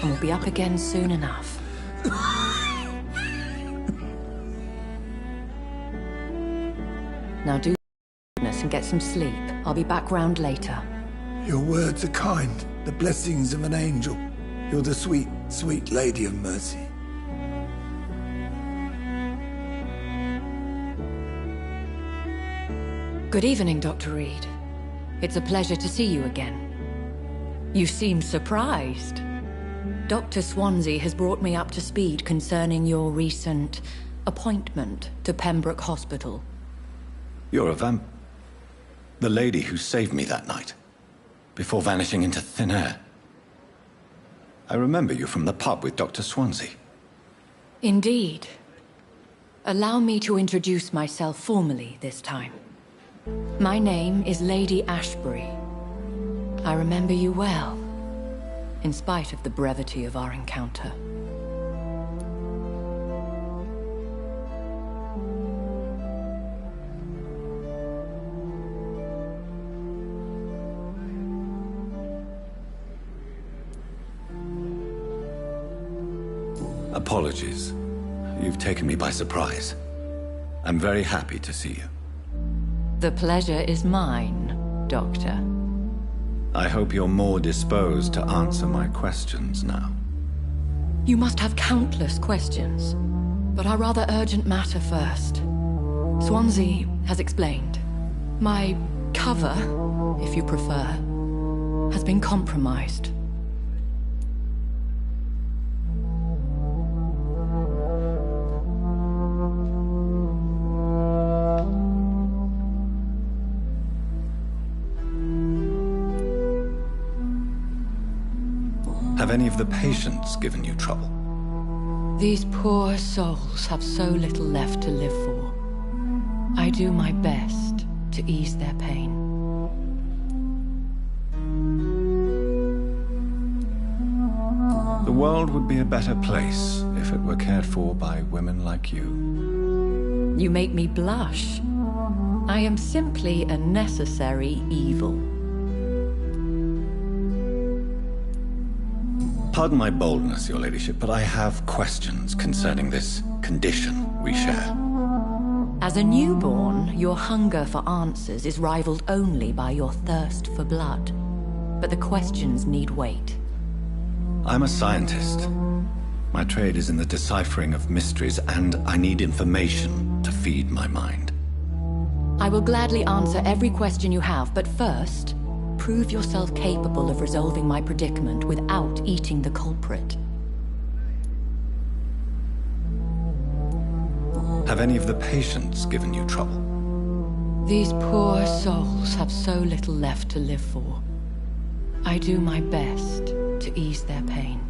and we'll be up again soon enough. Now do and get some sleep. I'll be back round later. Your words are kind, the blessings of an angel. You're the sweet, sweet Lady of Mercy. Good evening, Dr. Reed. It's a pleasure to see you again. You seem surprised. Dr. Swansea has brought me up to speed concerning your recent appointment to Pembroke Hospital. You're a the lady who saved me that night, before vanishing into thin air. I remember you from the pub with Dr. Swansea. Indeed. Allow me to introduce myself formally this time. My name is Lady Ashbury. I remember you well, in spite of the brevity of our encounter. Apologies. You've taken me by surprise. I'm very happy to see you. The pleasure is mine, Doctor. I hope you're more disposed to answer my questions now. You must have countless questions, but our rather urgent matter first. Swansea has explained. My cover, if you prefer, has been compromised. Have any of the patients given you trouble? These poor souls have so little left to live for. I do my best to ease their pain. The world would be a better place if it were cared for by women like you. You make me blush. I am simply a necessary evil. Pardon my boldness, Your Ladyship, but I have questions concerning this condition we share. As a newborn, your hunger for answers is rivaled only by your thirst for blood. But the questions need wait. I'm a scientist. My trade is in the deciphering of mysteries, and I need information to feed my mind. I will gladly answer every question you have, but first, prove yourself capable of resolving my predicament without eating the culprit. Have any of the patients given you trouble? These poor souls have so little left to live for. I do my best to ease their pain.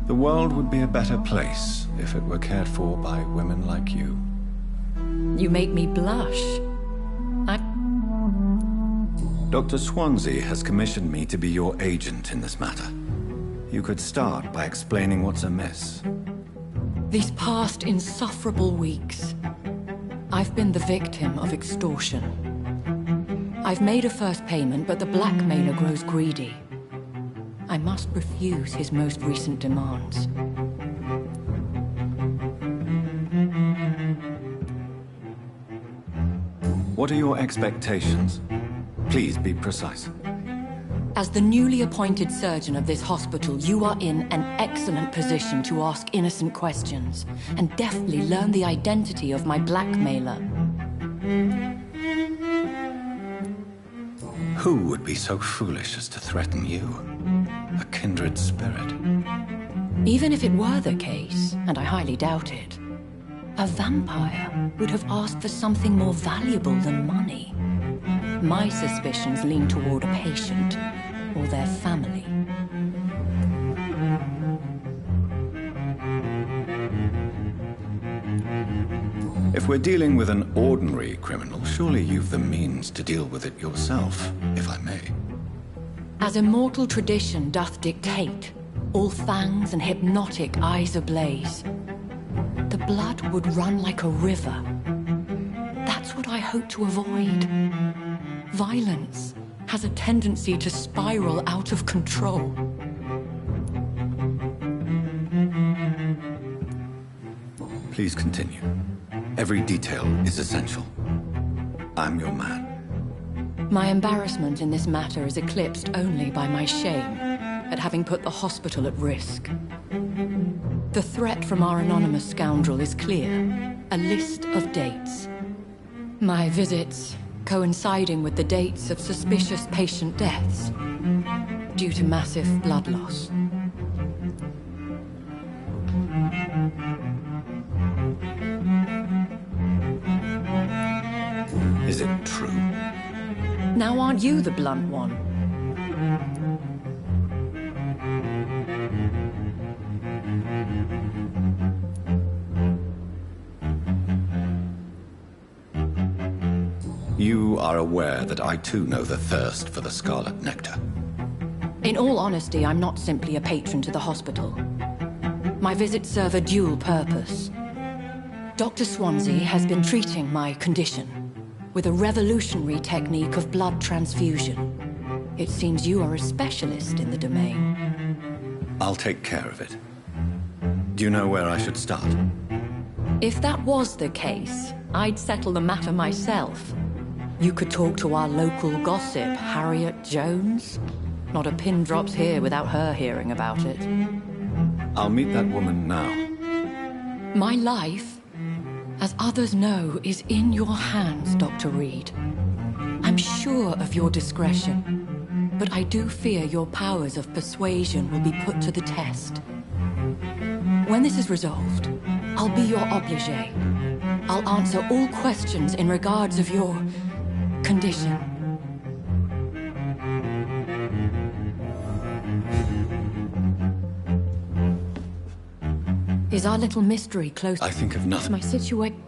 The world would be a better place if it were cared for by women like you. You make me blush. Dr. Swansea has commissioned me to be your agent in this matter. You could start by explaining what's amiss. These past insufferable weeks, I've been the victim of extortion. I've made a first payment, but the blackmailer grows greedy. I must refuse his most recent demands. What are your expectations? Please be precise. As the newly appointed surgeon of this hospital, you are in an excellent position to ask innocent questions and deftly learn the identity of my blackmailer. Who would be so foolish as to threaten you? A kindred spirit. Even if it were the case, and I highly doubt it, a vampire would have asked for something more valuable than money. My suspicions lean toward a patient or their family. If we're dealing with an ordinary criminal, surely you've the means to deal with it yourself, if I may. As immortal tradition doth dictate, all fangs and hypnotic eyes ablaze, the blood would run like a river. That's what I hope to avoid. Violence has a tendency to spiral out of control. Please continue. Every detail is essential. I'm your man. My embarrassment in this matter is eclipsed only by my shame at having put the hospital at risk. The threat from our anonymous scoundrel is clear. A list of dates. My visits coinciding with the dates of suspicious patient deaths due to massive blood loss. Is it true? Now aren't you the blunt one? You are aware that I too know the thirst for the scarlet nectar. In all honesty, I'm not simply a patron to the hospital. My visits serve a dual purpose. Dr. Swansea has been treating my condition with a revolutionary technique of blood transfusion. It seems you are a specialist in the domain. I'll take care of it. Do you know where I should start? If that was the case, I'd settle the matter myself. You could talk to our local gossip, Harriet Jones. Not a pin drops here without her hearing about it. I'll meet that woman now. My life, as others know, is in your hands, Dr. Reed. I'm sure of your discretion, but I do fear your powers of persuasion will be put to the test. When this is resolved, I'll be your obligé. I'll answer all questions in regards of your condition. Is our little mystery close? I think of nothing. My situation.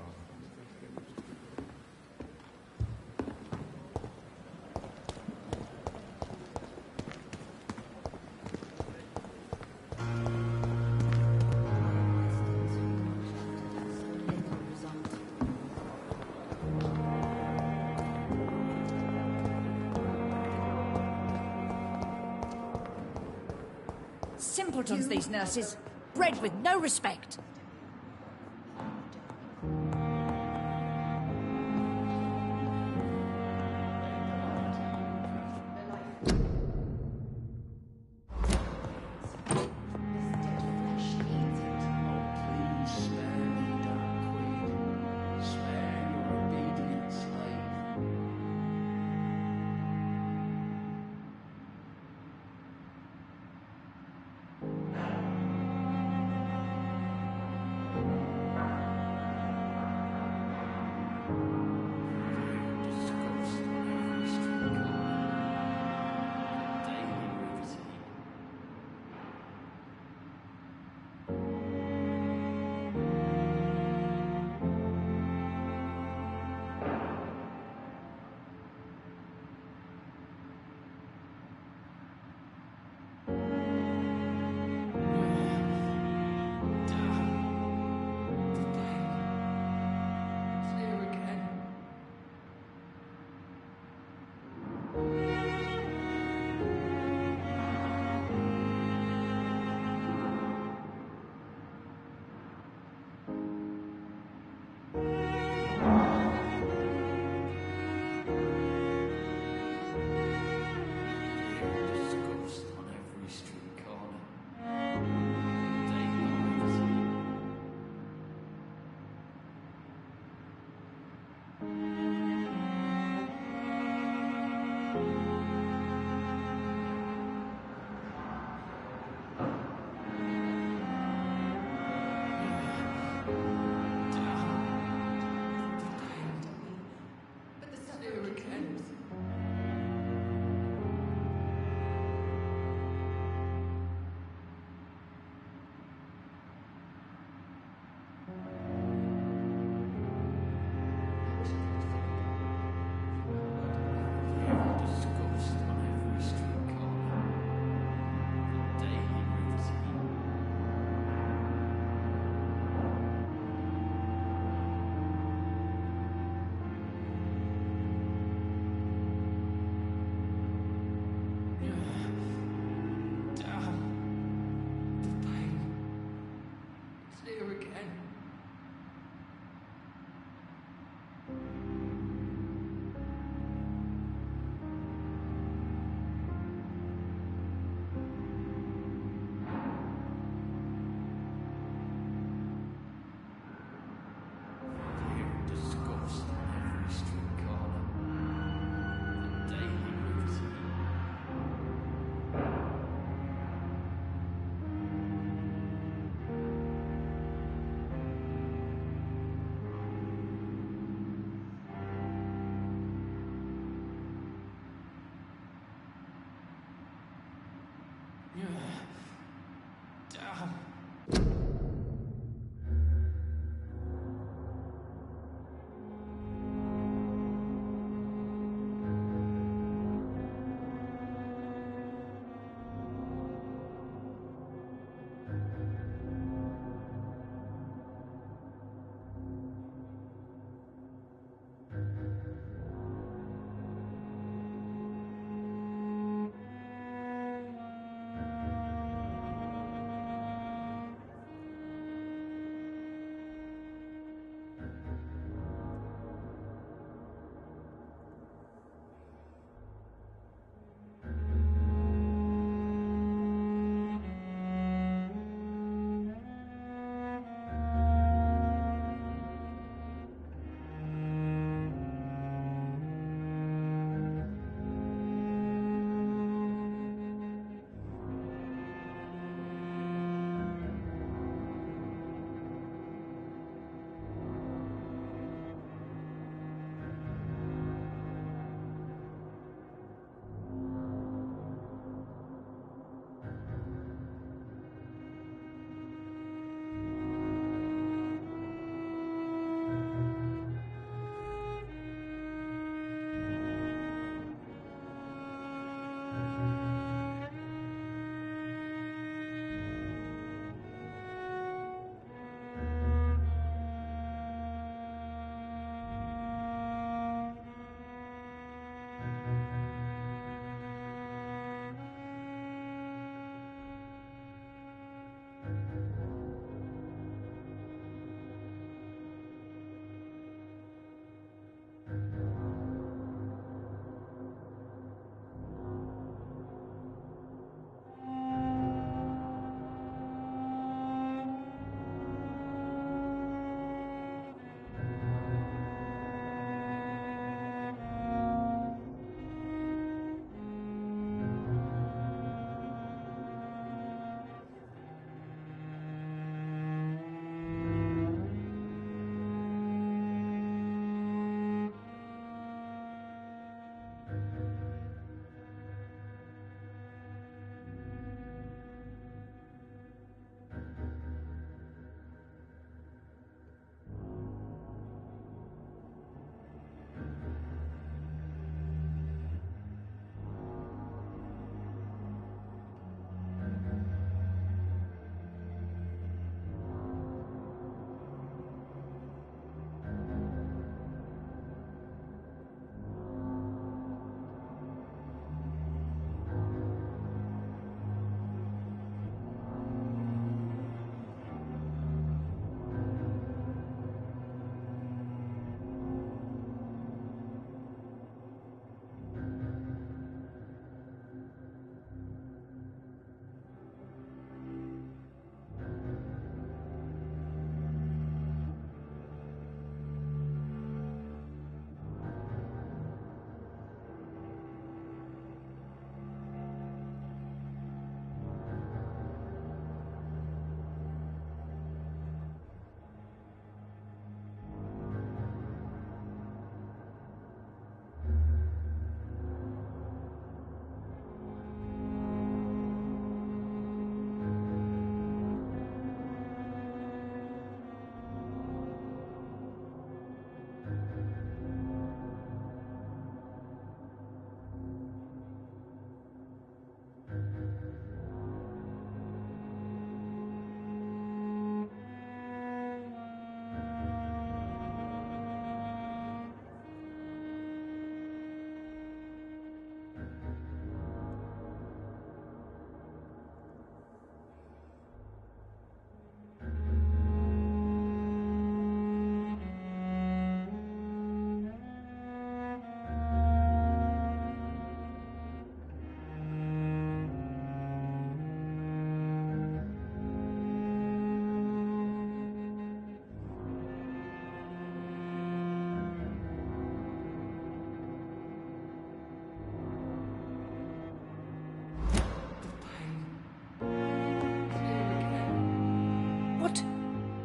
Simpletons, these nurses. Bred with no respect.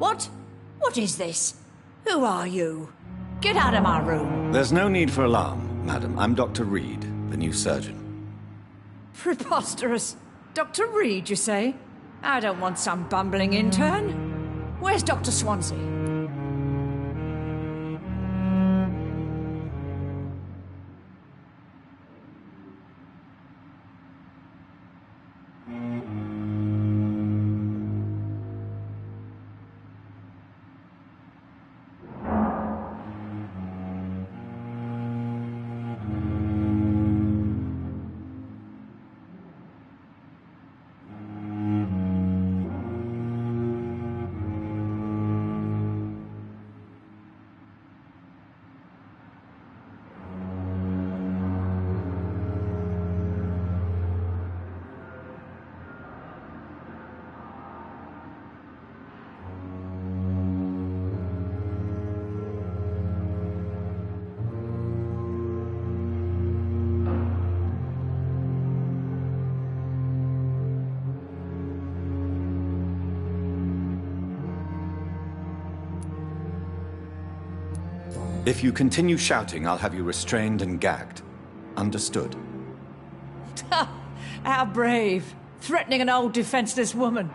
What? What is this? Who are you? Get out of my room. There's no need for alarm, madam. I'm Dr. Reed, the new surgeon. Preposterous. Dr. Reed, you say? I don't want some bumbling intern. Where's Dr. Swansea? If you continue shouting, I'll have you restrained and gagged. Understood? How brave. Threatening an old defenseless woman.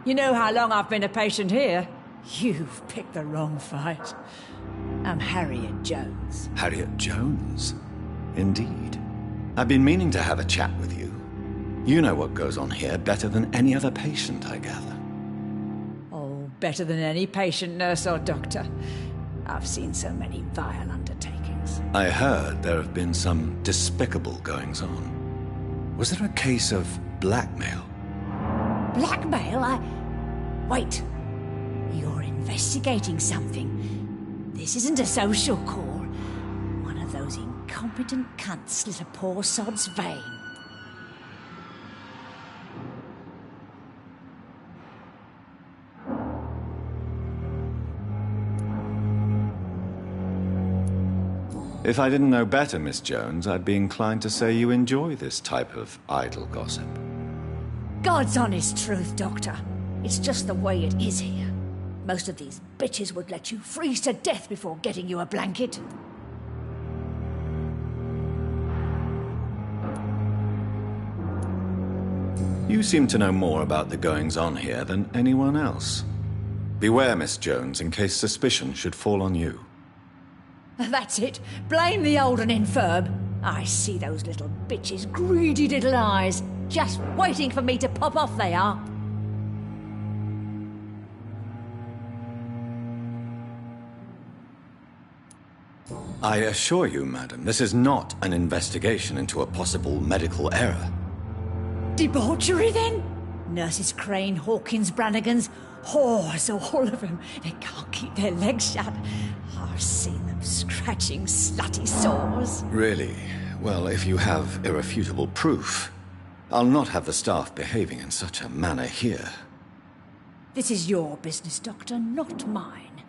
You know how long I've been a patient here? You've picked the wrong fight. I'm Harriet Jones. Harriet Jones? Indeed. I've been meaning to have a chat with you. You know what goes on here better than any other patient, I gather. Oh, better than any patient, nurse or doctor. I've seen so many vile undertakings. I heard there have been some despicable goings-on. Was there a case of blackmail? Blackmail? Wait. You're investigating something. This isn't a social call. One of those incompetent cunts slit a poor sod's vein. If I didn't know better, Miss Jones, I'd be inclined to say you enjoy this type of idle gossip. God's honest truth, Doctor. It's just the way it is here. Most of these bitches would let you freeze to death before getting you a blanket. You seem to know more about the goings-on here than anyone else. Beware, Miss Jones, in case suspicion should fall on you. That's it. Blame the old and infirm. I see those little bitches' greedy little eyes. Just waiting for me to pop off, they are. I assure you, madam, this is not an investigation into a possible medical error. Debauchery, then? Nurses Crane, Hawkins, Brannigans, whores, all of them. They can't keep their legs shut. I've seen them scratching slutty sores. Really? Well, if you have irrefutable proof, I'll not have the staff behaving in such a manner here. This is your business, Doctor, not mine.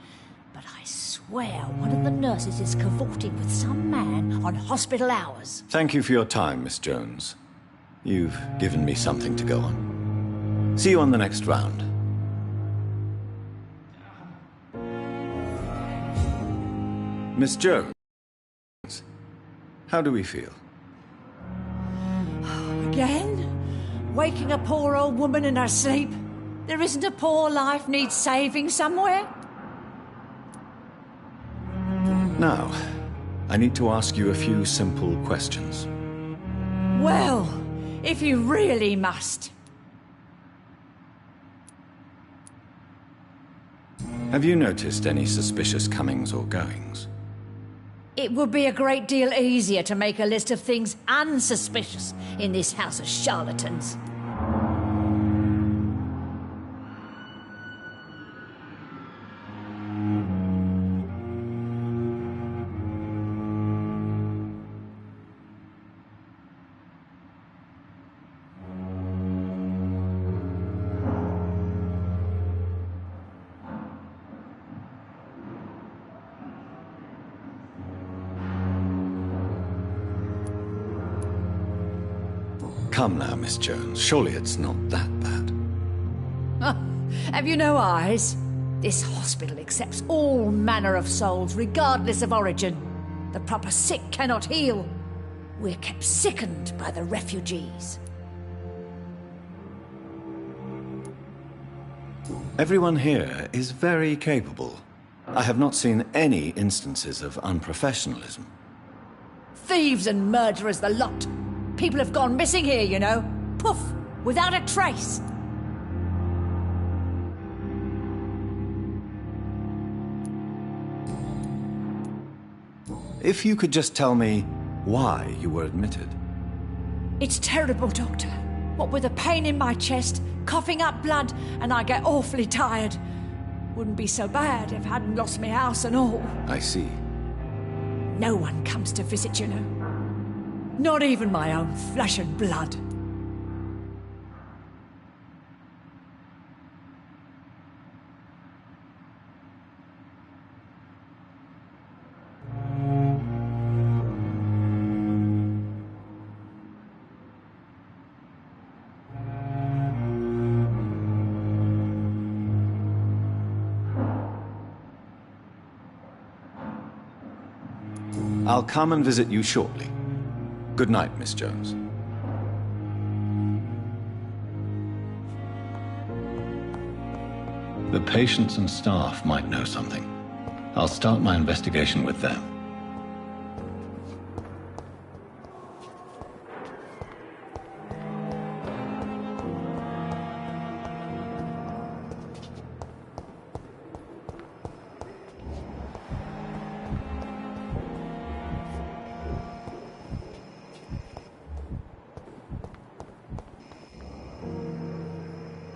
But I swear one of the nurses is cavorting with some man on hospital hours. Thank you for your time, Miss Jones. You've given me something to go on. See you on the next round. Miss Jones, how do we feel? Again? Waking a poor old woman in her sleep? There isn't a poor life needs saving somewhere? Now, I need to ask you a few simple questions. Well, if you really must. Have you noticed any suspicious comings or goings? It would be a great deal easier to make a list of things unsuspicious in this house of charlatans. Come now, Miss Jones. Surely it's not that bad. Have you no eyes? This hospital accepts all manner of souls, regardless of origin. The proper sick cannot heal. We're kept sickened by the refugees. Everyone here is very capable. I have not seen any instances of unprofessionalism. Thieves and murderers, the lot. People have gone missing here, you know. Poof! Without a trace. If you could just tell me why you were admitted. It's terrible, Doctor. What with a pain in my chest, coughing up blood, and I get awfully tired. Wouldn't be so bad if I hadn't lost my house and all. I see. No one comes to visit, you know. Not even my own flesh and blood. I'll come and visit you shortly. Good night, Miss Jones. The patients and staff might know something. I'll start my investigation with them.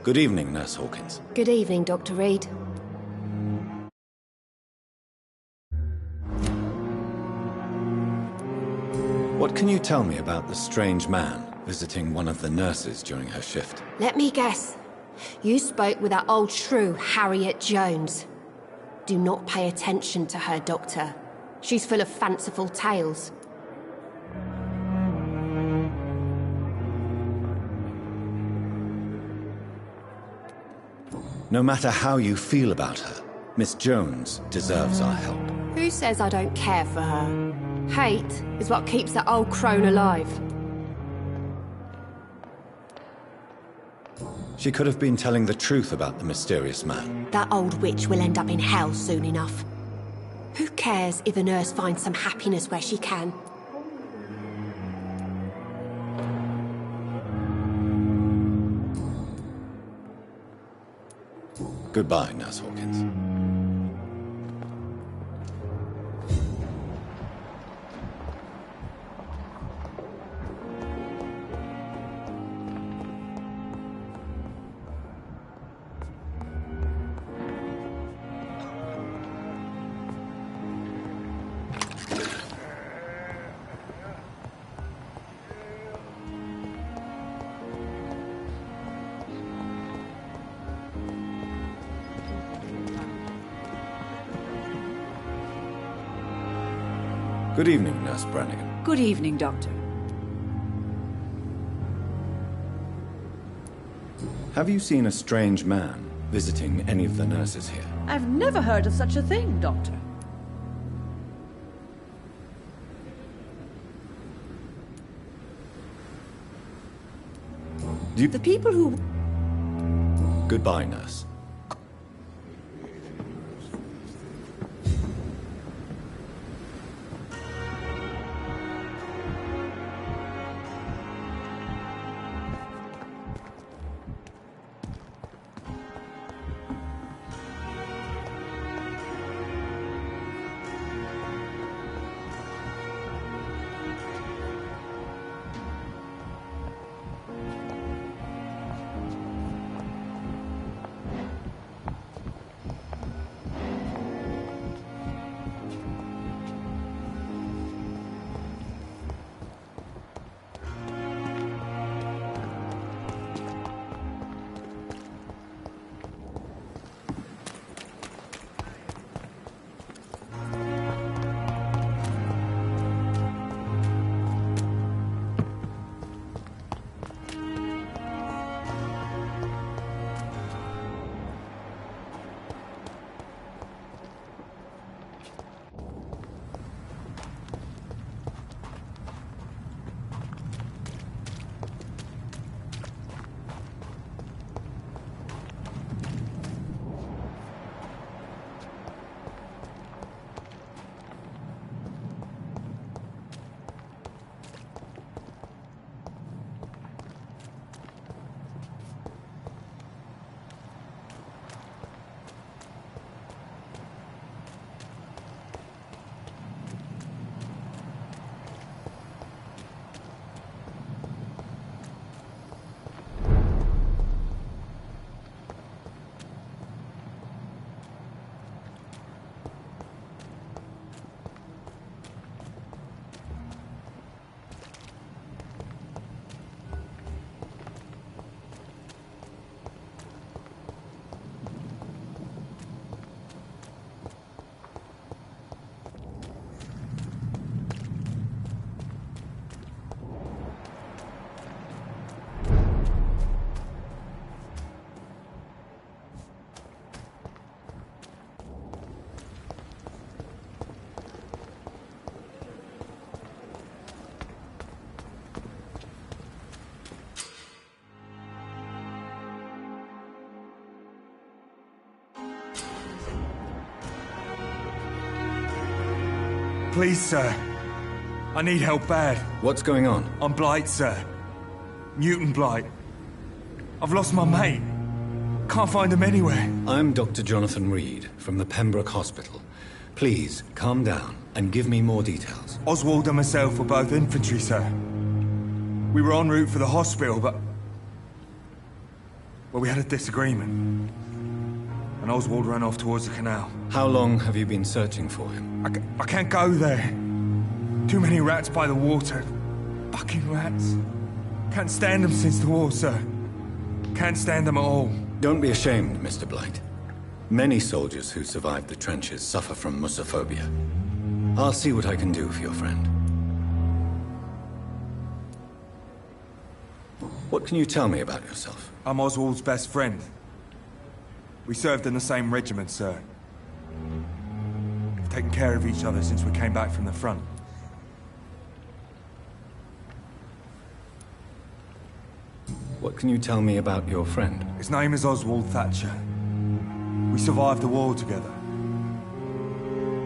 Good evening, Nurse Hawkins. Good evening, Dr. Reed. What can you tell me about the strange man visiting one of the nurses during her shift? Let me guess. You spoke with that old shrew, Harriet Jones. Do not pay attention to her, Doctor. She's full of fanciful tales. No matter how you feel about her, Miss Jones deserves our help. Who says I don't care for her? Hate is what keeps that old crone alive. She could have been telling the truth about the mysterious man. That old witch will end up in hell soon enough. Who cares if a nurse finds some happiness where she can? Goodbye, Nurse Hawkins. Good evening, Nurse Brannigan. Good evening, Doctor. Have you seen a strange man visiting any of the nurses here? I've never heard of such a thing, Doctor. The people who... Goodbye, Nurse. Please, sir. I need help bad. What's going on? I'm Blight, sir. Newton Blight. I've lost my mate. Can't find him anywhere. I'm Dr. Jonathan Reed from the Pembroke Hospital. Please, calm down and give me more details. Oswald and myself were both infantry, sir. We were en route for the hospital, but... well, we had a disagreement. And Oswald ran off towards the canal. How long have you been searching for him? I can't go there. Too many rats by the water. Fucking rats. Can't stand them since the war, sir. Can't stand them at all. Don't be ashamed, Mr. Blight. Many soldiers who survived the trenches suffer from musophobia. I'll see what I can do for your friend. What can you tell me about yourself? I'm Oswald's best friend. We served in the same regiment, sir. We've taken care of each other since we came back from the front. What can you tell me about your friend? His name is Oswald Thatcher. We survived the war together.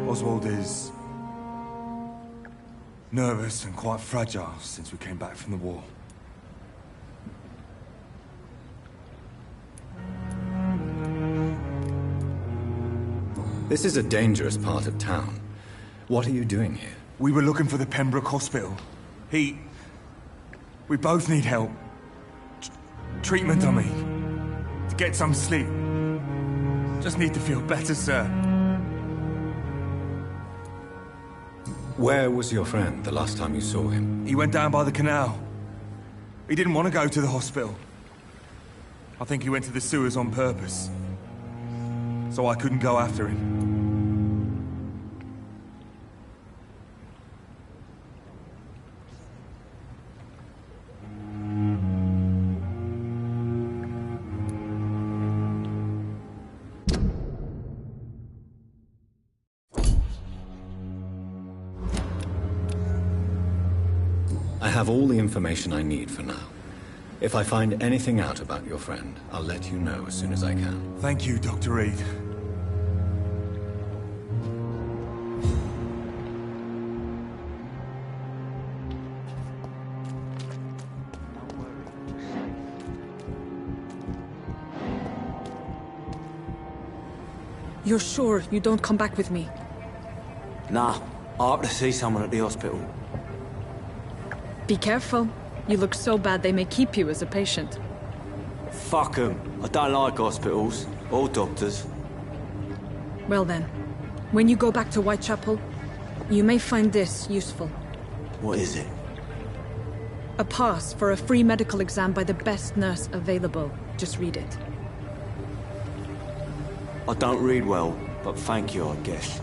Oswald is... nervous and quite fragile since we came back from the war. This is a dangerous part of town. What are you doing here? We were looking for the Pembroke Hospital. We both need help. Treatment, I mean. To get some sleep. Just need to feel better, sir. Where was your friend the last time you saw him? He went down by the canal. He didn't want to go to the hospital. I think he went to the sewers on purpose. So I couldn't go after him. I have all the information I need for now. If I find anything out about your friend, I'll let you know as soon as I can. Thank you, Dr. Reed. You're sure you don't come back with me? Nah, I have to see someone at the hospital. Be careful. You look so bad they may keep you as a patient. Fuck 'em. I don't like hospitals, or doctors. Well then, when you go back to Whitechapel, you may find this useful. What is it? A pass for a free medical exam by the best nurse available. Just read it. I don't read well, but thank you, I guess.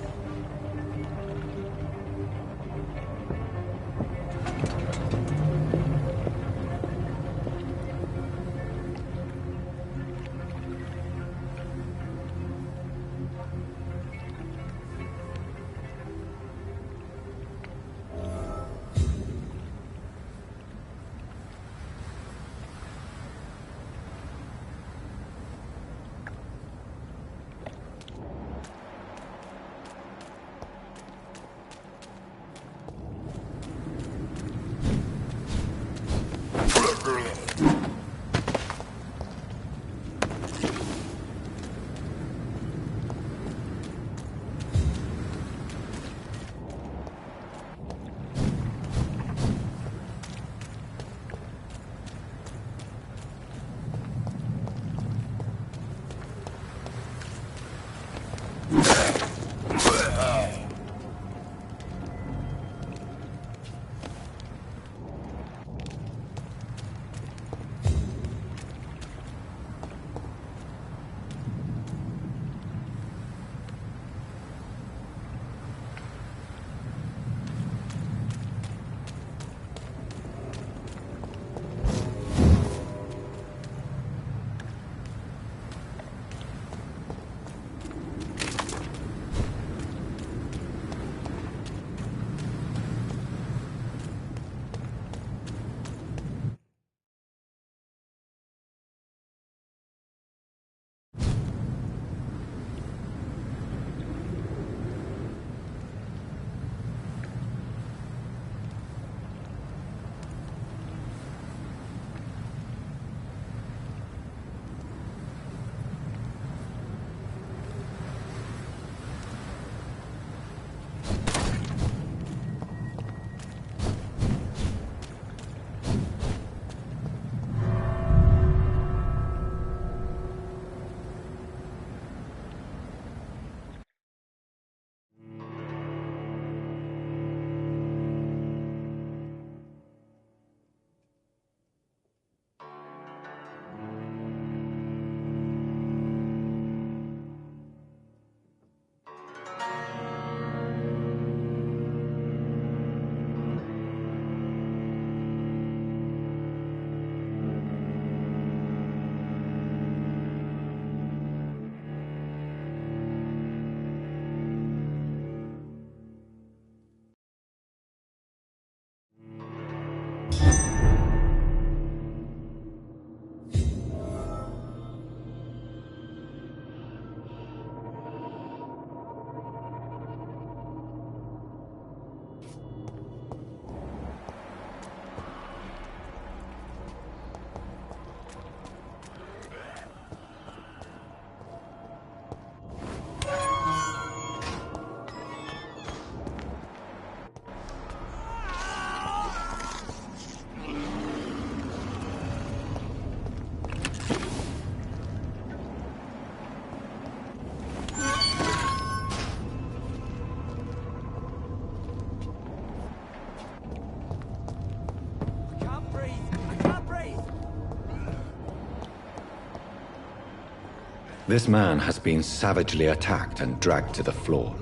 This man has been savagely attacked and dragged to the floor.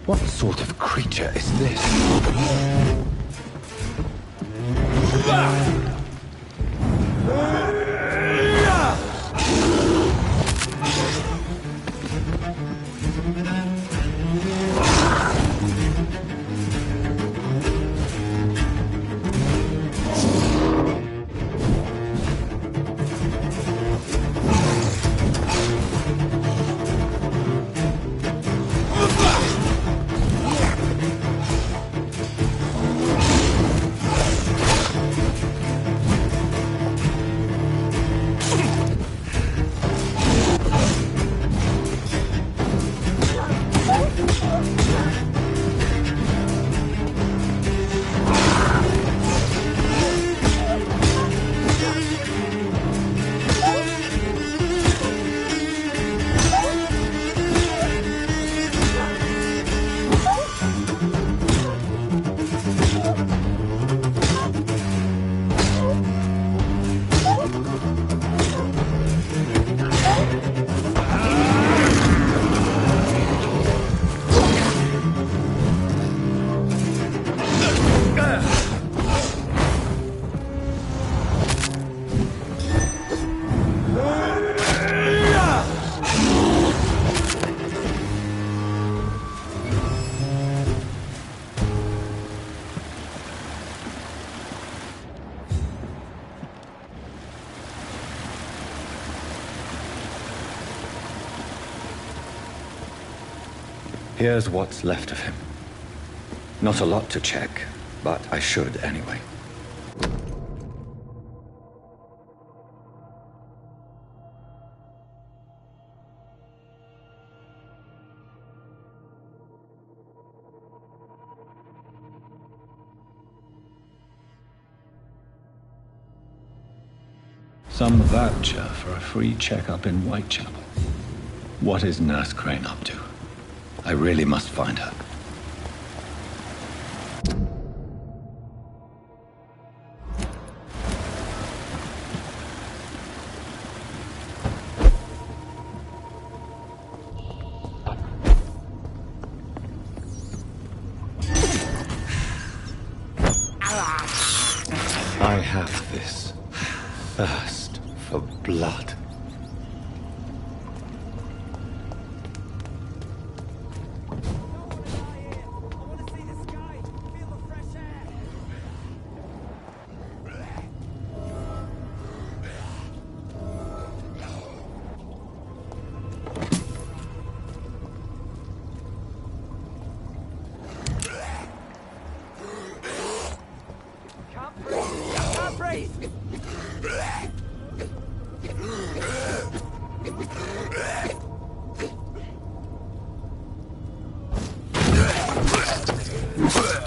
What sort of creature is this? Here's what's left of him. Not a lot to check, but I should anyway. Some voucher for a free checkup in Whitechapel. What is Nurse Crane up to? I really must find her. I have this thirst for blood.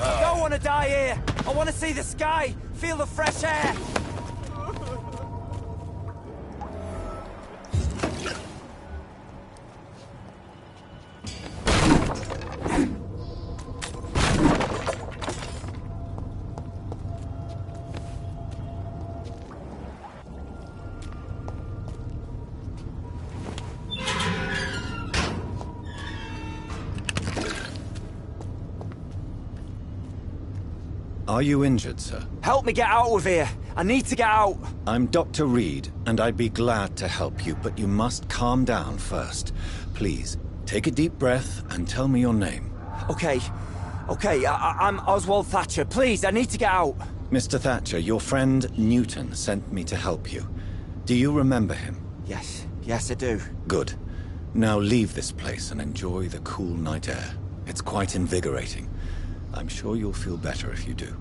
I don't want to die here. I want to see the sky, feel the fresh air. Are you injured, sir? Help me get out of here. I need to get out. I'm Dr. Reed, and I'd be glad to help you, but you must calm down first. Please, take a deep breath and tell me your name. Okay. I'm Oswald Thatcher. Please, I need to get out. Mr. Thatcher, your friend Newton sent me to help you. Do you remember him? Yes, I do. Good. Now leave this place and enjoy the cool night air. It's quite invigorating. I'm sure you'll feel better if you do.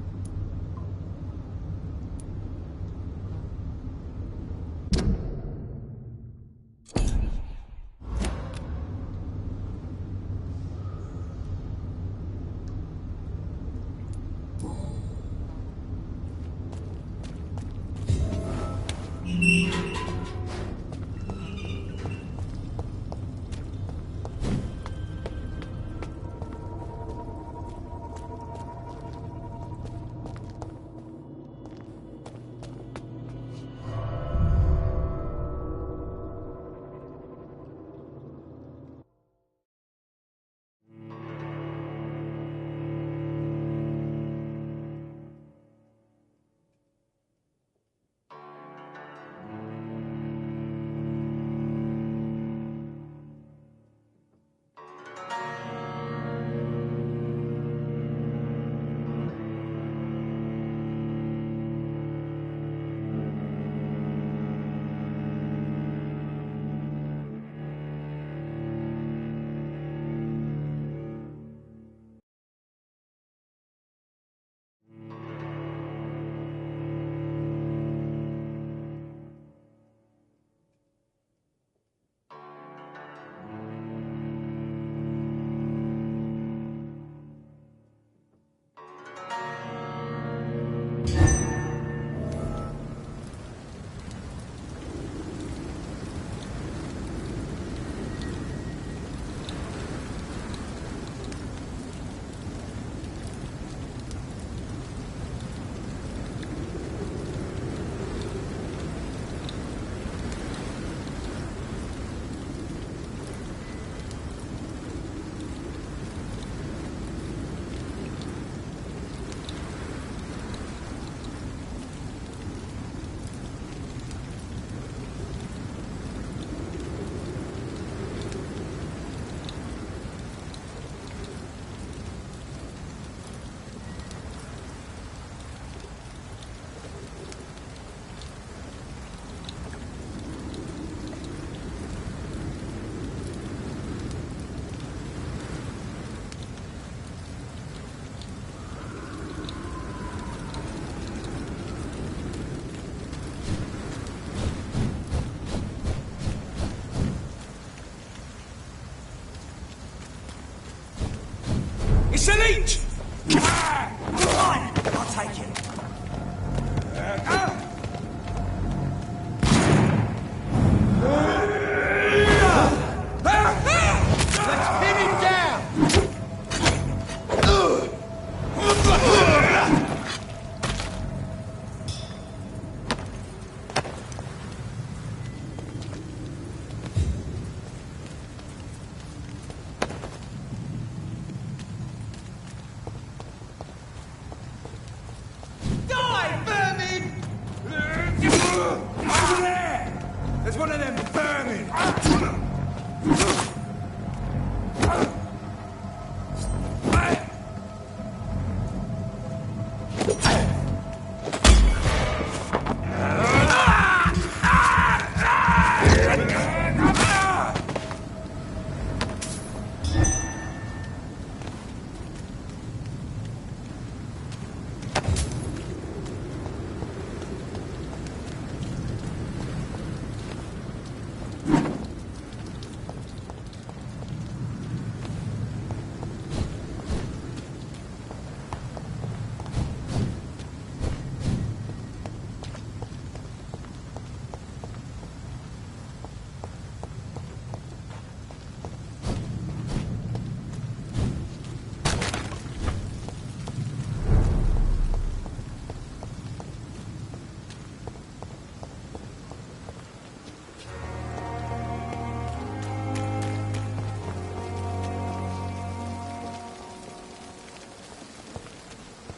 There's one of them vermin!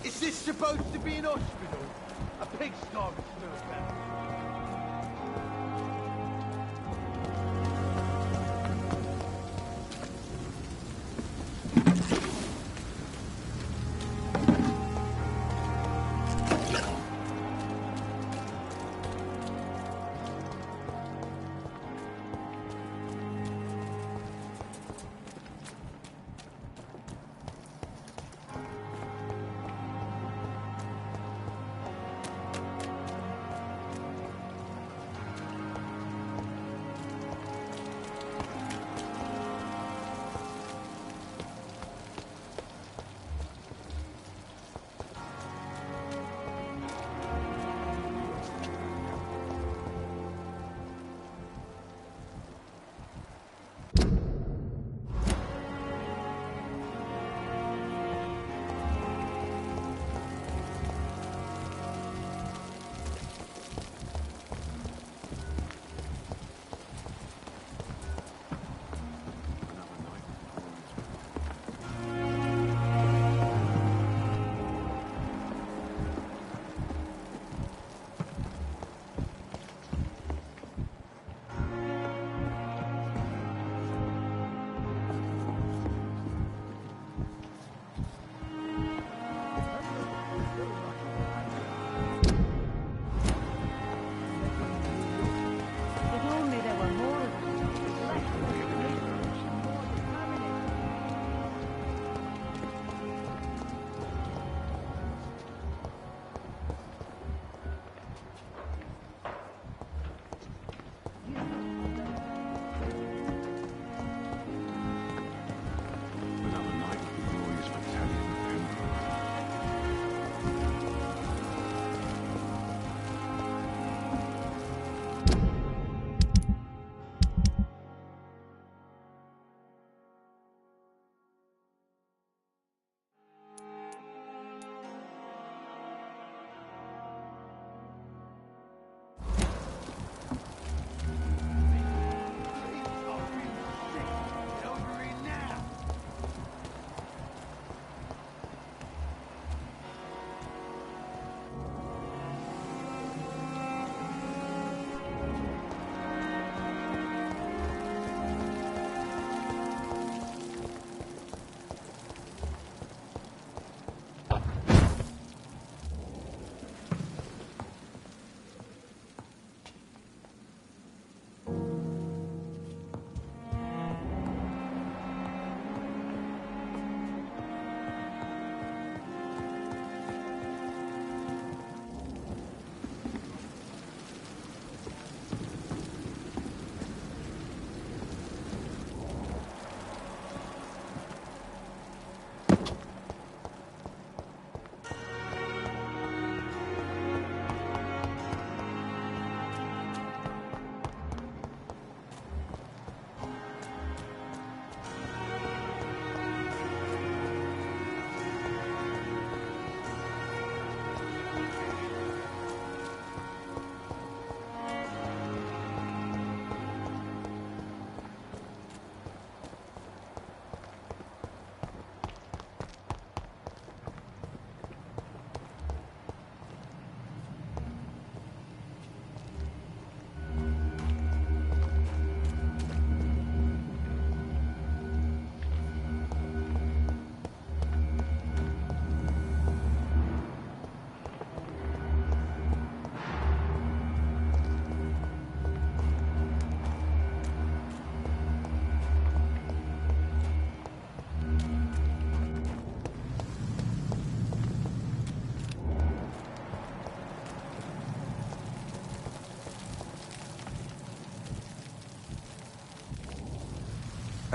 Is this supposed to be an hospital? A pigsty would still better.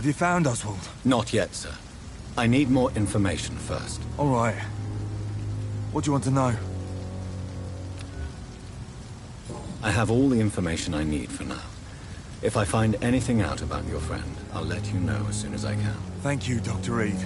Have you found Oswald? Not yet, sir. I need more information first. All right. What do you want to know? I have all the information I need for now. If I find anything out about your friend, I'll let you know as soon as I can. Thank you, Dr. Reed.